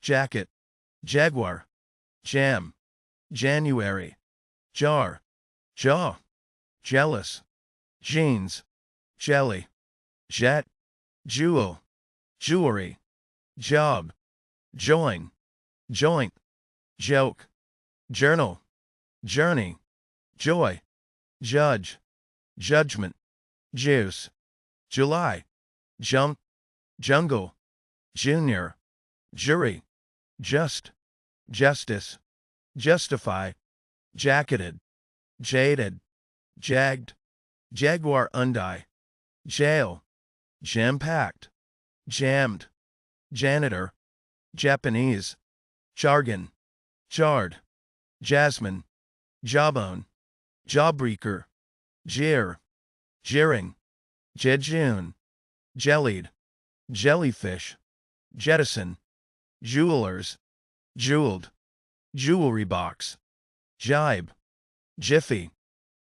jacket, jaguar, jam, January, jar, jaw, jealous, jeans, jelly, jet, jewel, jewelry, job, join, joint, joke, journal, journey, joy, judge, judgment, juice, July, jump, jungle, junior, jury, just, justice, justify, jacketed, jaded, jagged, jaguar undie, jail, jam-packed, jammed, janitor, Japanese, jargon, jarred, jasmine, jawbone, jawbreaker, jeer, jeering, jejune, jellied, jellyfish, jettison, jewelers, jeweled, jewelry box, jibe, jiffy,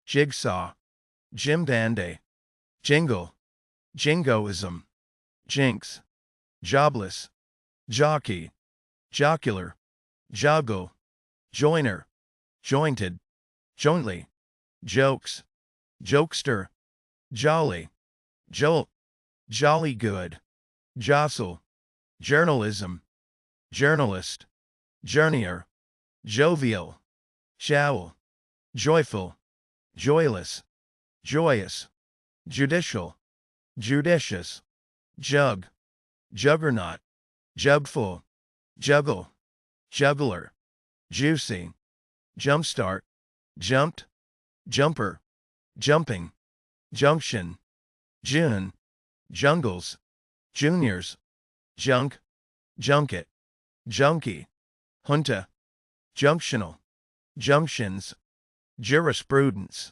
jigsaw, Jim Dandy, jingle, jingoism, jinx, jobless, jockey, jocular, joggle, joiner, jointed, jointly, jokes, jokester, jolly, jolt, jolly good, jostle, journalism, journalist, journeyer, jovial, jowl, joyful, joyless, joyous, judicial, judicious, jug, juggernaut, jugful, juggle, juggler, juicy, jumpstart, jumped, jumper, jumping, junction, June, jungles, juniors, junk, junket, junkie, junta, junctional, junctions, jurisprudence,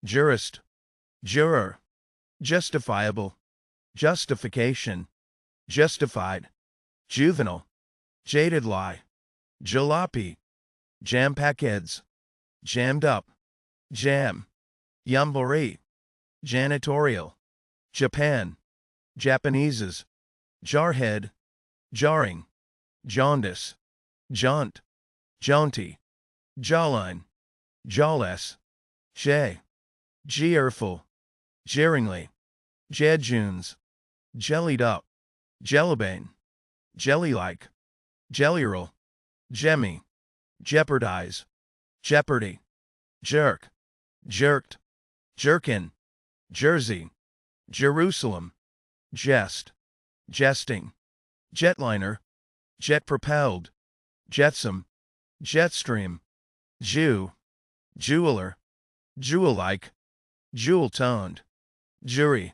jurist, juror, justifiable, justification, justified, juvenile, jaded lie, jalopy, jam-packheads, jammed up, jam, jamboree, janitorial, Japan, Japaneses, jarhead, jarring, jaundice, jaunt, jaunty, jawline, jawless, jay, jeerful, jeeringly, jejunes, jellied up, jellybane, jelly-like, jellyroll, jemmy, jeopardize, jeopardy, jerk, jerked, jerkin, jersey, Jerusalem, jest, jesting, jetliner, jet-propelled, jetsam, jetstream, Jew, jeweler, jewel-like, jewel-toned, jury,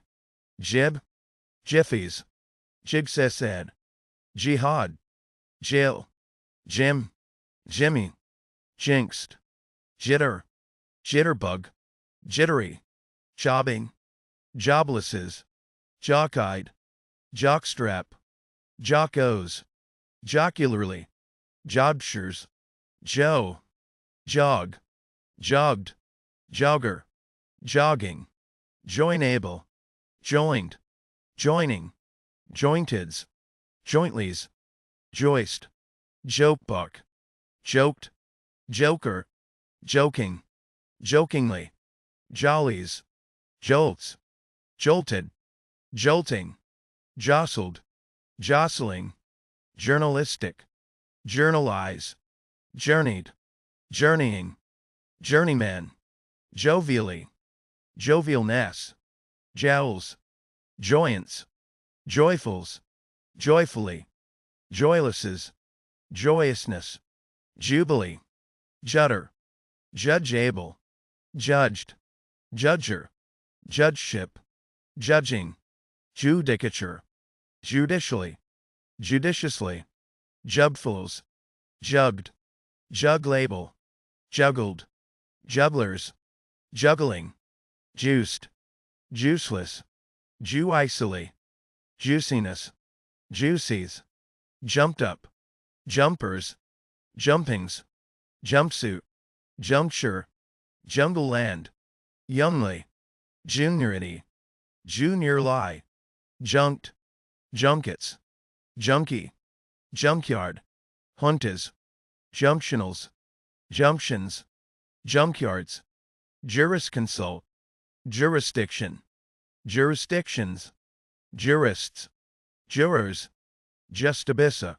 jib, jiffies, jigsesed, jihad, jill, jim, jimmy, jinxed, jitter, jitterbug, jittery, jobbing, joblesses, jock-eyed, jockstrap, jockos, jocularly, jobshires, joe, jog, jogged, jogger, jogging, joinable, joined, joining, jointeds, jointlies, joist, jokebuck, joked, joker, joking, jokingly, jollies, jolts, jolted, jolting, jostled, jostling, journalistic, journalize, journeyed, journeying, journeyman, jovially, jovialness, jowls, joyance, joyfuls, joyfully, joylesses, joyousness, jubilee, judder, judgeable, judged, judger, judgeship, judging, judicature, judicially, judiciously, jubfuls, jugged, jug label, juggled, jugglers, juggling, juiced, juiceless, juicily, juiciness, juicies, jumped up, jumpers, jumpings, jumpsuit, juncture, jungle land, youngly, juniority, junior lie, junked, junkets, junkie, junkyard, juntas, junctionals, junctions, junkyards, jurisconsult, jurisdiction, jurisdictions, jurists, jurors, justabissa,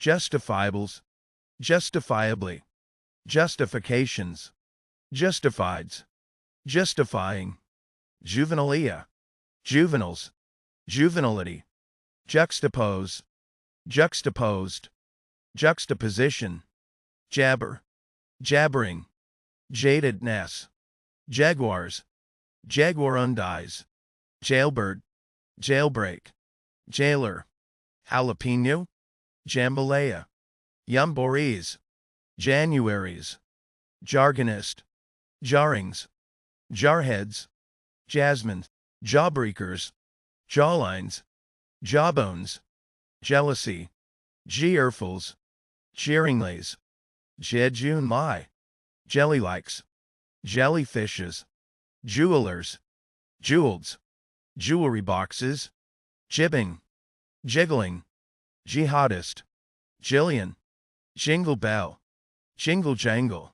justifiables, justifiably, justifications, justifieds, justifying, juvenilia, juveniles, juvenility, juxtapose, juxtaposed, juxtaposition, jabber, jabbering, jadedness, jaguars, jaguarundis, jailbird, jailbreak, jailer, jalapeno, jambalaya, yumborees, Januaries, jargonist, jarrings, jarheads, jasmine, jawbreakers, jawlines, jawbones, jealousy, jeerfuls, jeeringlays, jejunmai, jelly-likes, jellyfishes, jewelers, jewels, jewelry boxes, jibbing, jiggling, jihadist, jillian, jingle bell, jingle jangle,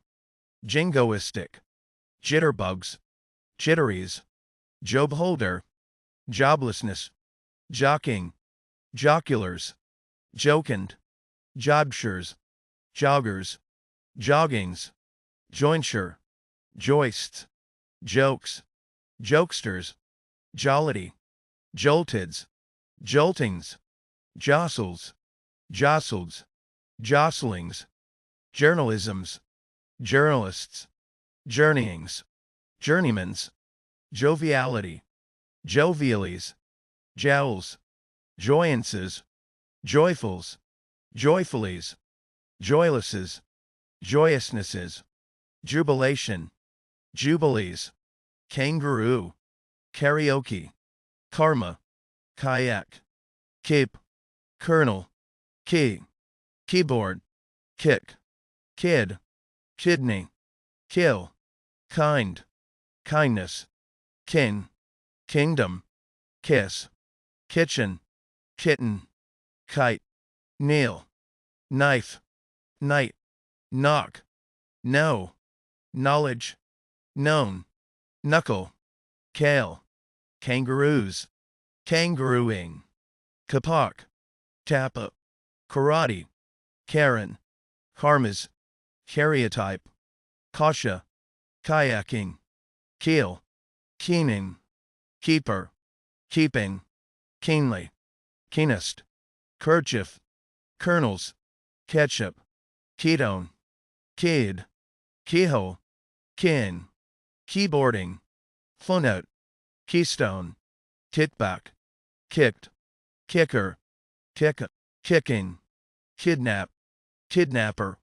jingoistic, jitterbugs, jitteries, job holder, joblessness, jocking, joculars, jocund, jobshires, joggers, joggings, jointure, joists, jokes, jokesters, jollity, joltids, joltings, jostles, jostleds, jostlings, journalisms, journalists, journeyings, journeymans, joviality, joviales, jowls, joyances, joyfuls, joyfullies, joylesses, joyousnesses, jubilation, jubilees, kangaroo, karaoke, karma, kayak, cape, kernel, key, keyboard, kick, kid, kidney, kill, kind, kindness, king, kingdom, kiss, kitchen, kitten, kite, kneel, knife, night, knock, know, knowledge, known, knuckle, kale, kangaroos, kangarooing, kapak, tapa, karate, Karen, karmas, karyotype, kasha, kayaking, keel, keening, keeper, keeping, keenly, keenest, kerchief, kernels, ketchup, ketone, kid, keyhole, kin, keyboarding, phonote, keystone, kickback, kicked, kicker, kick, kicking, kidnap, kidnapper,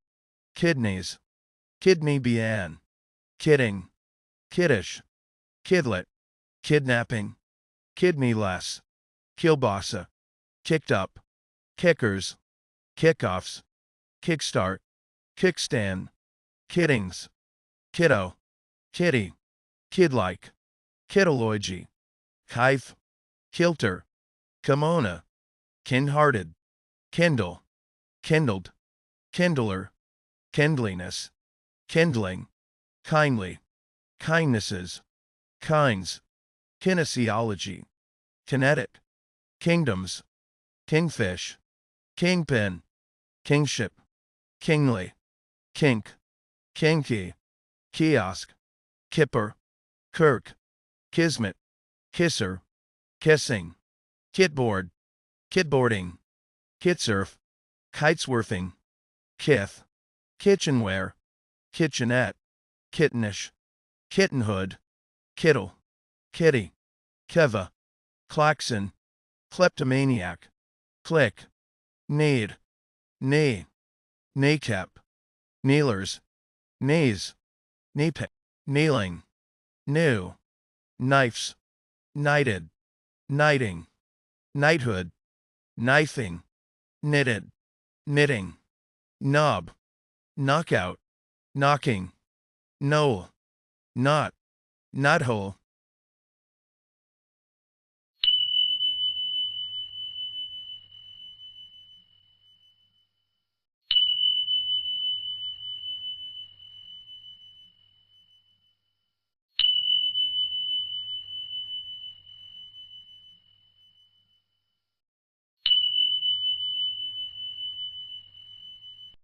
kidneys, kidney bien, kidding, kiddish, kidlet, kidnapping, kidney-less, kielbasa, kicked up, kickers, kickoffs, kickstart, kickstand, kiddings, kiddo, kitty, kid-like, kidology, kife, kilter, kimona, kin-hearted, kindle, kindled, kindler, kindliness, kindling, kindly, kindnesses, kinds, kinesiology, kinetic, kingdoms, kingfish, kingpin, kingship, kingly, kink, kinky, kiosk, kipper, kirk, kismet, kisser, kissing, kitboard, kitboarding, kitsurf, kiteswerfing, kith, kitchenware, kitchenette, kittenish, kittenhood, kittle, kitty, keva, klaxon, kleptomaniac, click, need, knee, kneecap, kneelers, knees, kneepick, kneeling, new, knifes, knighted, knighting, knighthood, knifing, knitted, knitting, knob, knockout, knocking, knoll, knot, knothole,